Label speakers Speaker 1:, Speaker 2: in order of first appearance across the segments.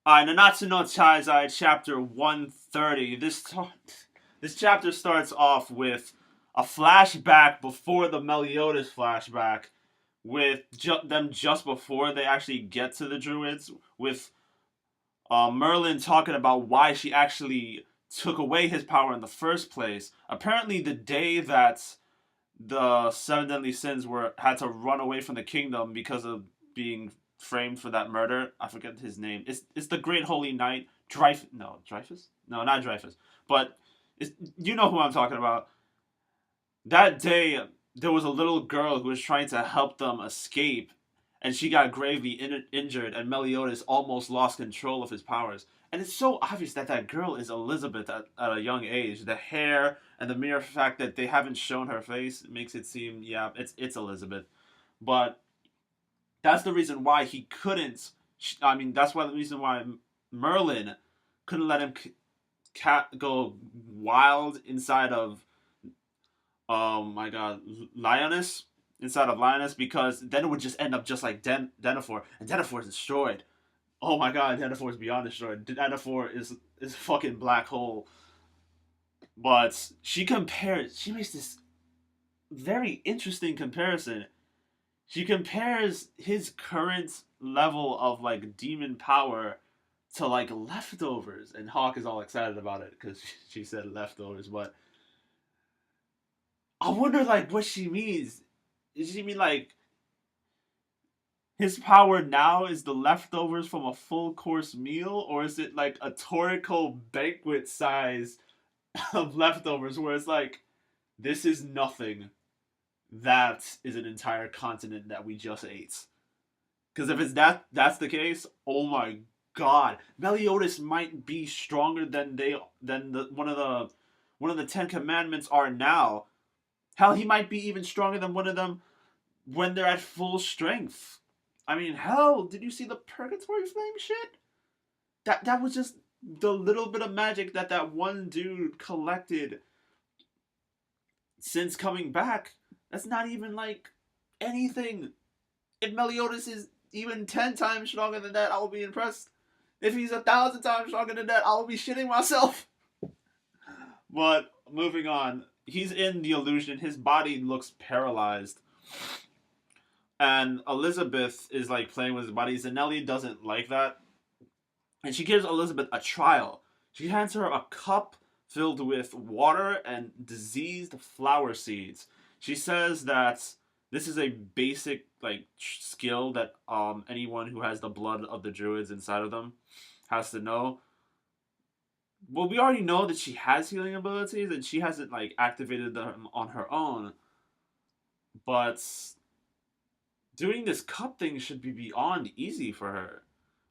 Speaker 1: Nanatsu no taizai, chapter 130. This chapter starts off with a flashback before the Meliodas flashback, with them just before they actually get to the Druids, with Merlin talking about why she actually took away his power in the first place. Apparently, the day that the seven deadly sins were had to run away from the kingdom because of being framed for that murder. I forget his name. It's the Great Holy Knight Dreyfus. No, Dreyfus. No, not Dreyfus. But you know who I'm talking about. That day, there was a little girl who was trying to help them escape, and she got gravely injured, and Meliodas almost lost control of his powers. And it's so obvious that that girl is Elizabeth at a young age. The hair and the mere fact that they haven't shown her face makes it seem, yeah, it's Elizabeth. But that's the reason why he couldn't. I mean, that's why the reason why Merlin couldn't let him go wild inside of my god, Lioness, inside of Lioness, because then it would just end up just like Denethor, and Denethor is destroyed. Oh my god, Denethor is beyond destroyed. Denethor is a fucking black hole. But she makes this very interesting comparison. She compares his current level of like demon power to like leftovers, and Hawk is all excited about it because she said leftovers. But I wonder like what she means. Does she mean like his power now is the leftovers from a full course meal, or is it like a Toriko banquet size of leftovers where it's like this is nothing, that is an entire continent that we just ate? Because if it's that's the case, oh my god, Meliodas might be stronger than the one of the Ten Commandments are now. Hell, he might be even stronger than one of them when they're at full strength. I mean, hell, did you see the Purgatory Flame shit? That was just the little bit of magic that one dude collected since coming back. That's not even like anything. If Meliodas is even 10 times stronger than that, I will be impressed. If he's 1,000 times stronger than that, I will be shitting myself. But moving on, he's in the illusion. His body looks paralyzed, and Elizabeth is like playing with his body. Zanelli doesn't like that, and she gives Elizabeth a trial. She hands her a cup filled with water and diseased flower seeds. She says that this is a basic like skill that anyone who has the blood of the druids inside of them has to know. Well, we already know that she has healing abilities and she hasn't like activated them on her own. But doing this cup thing should be beyond easy for her.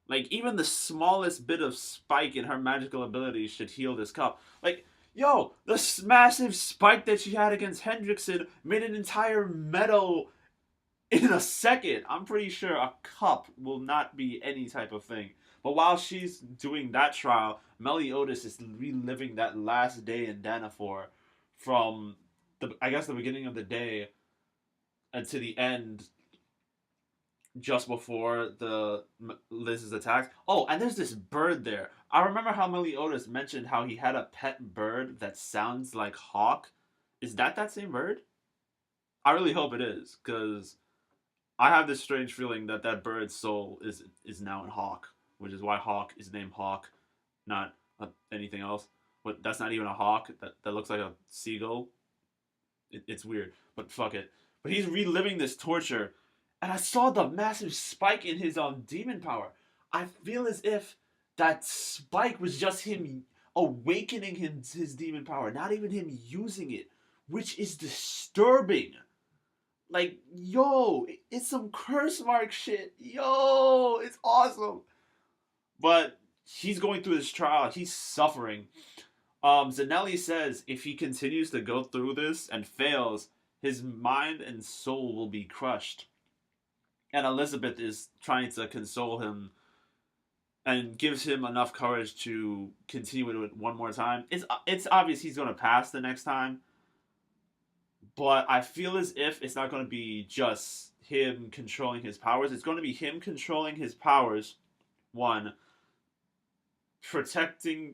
Speaker 1: Like even the smallest bit of spike in her magical abilities should heal this cup. Like, yo, the massive spike that she had against Hendrickson made an entire meadow in a second. I'm pretty sure a cup will not be any type of thing. But while she's doing that trial, Meliodas is reliving that last day in Danafor from the I guess the beginning of the day and to the end just before the Liz's attack. Oh, and there's this bird there. I remember how Meliodas mentioned how he had a pet bird that sounds like Hawk. Is that same bird? I really hope it is, because I have this strange feeling that that bird's soul is now in Hawk, which is why Hawk is named Hawk, not anything else. But that's not even a hawk. That looks like a seagull. It's weird, but fuck it. But he's reliving this torture, and I saw the massive spike in his demon power. I feel as if that spike was just him awakening his demon power, not even him using it, which is disturbing. Like, yo, it's some curse mark shit. Yo, it's awesome. But he's going through this trial. He's suffering. Zanelli says if he continues to go through this and fails, his mind and soul will be crushed. And Elizabeth is trying to console him and gives him enough courage to continue it one more time. It's obvious he's going to pass the next time, but I feel as if it's not going to be just him controlling his powers. It's going to be him controlling his powers, one, protecting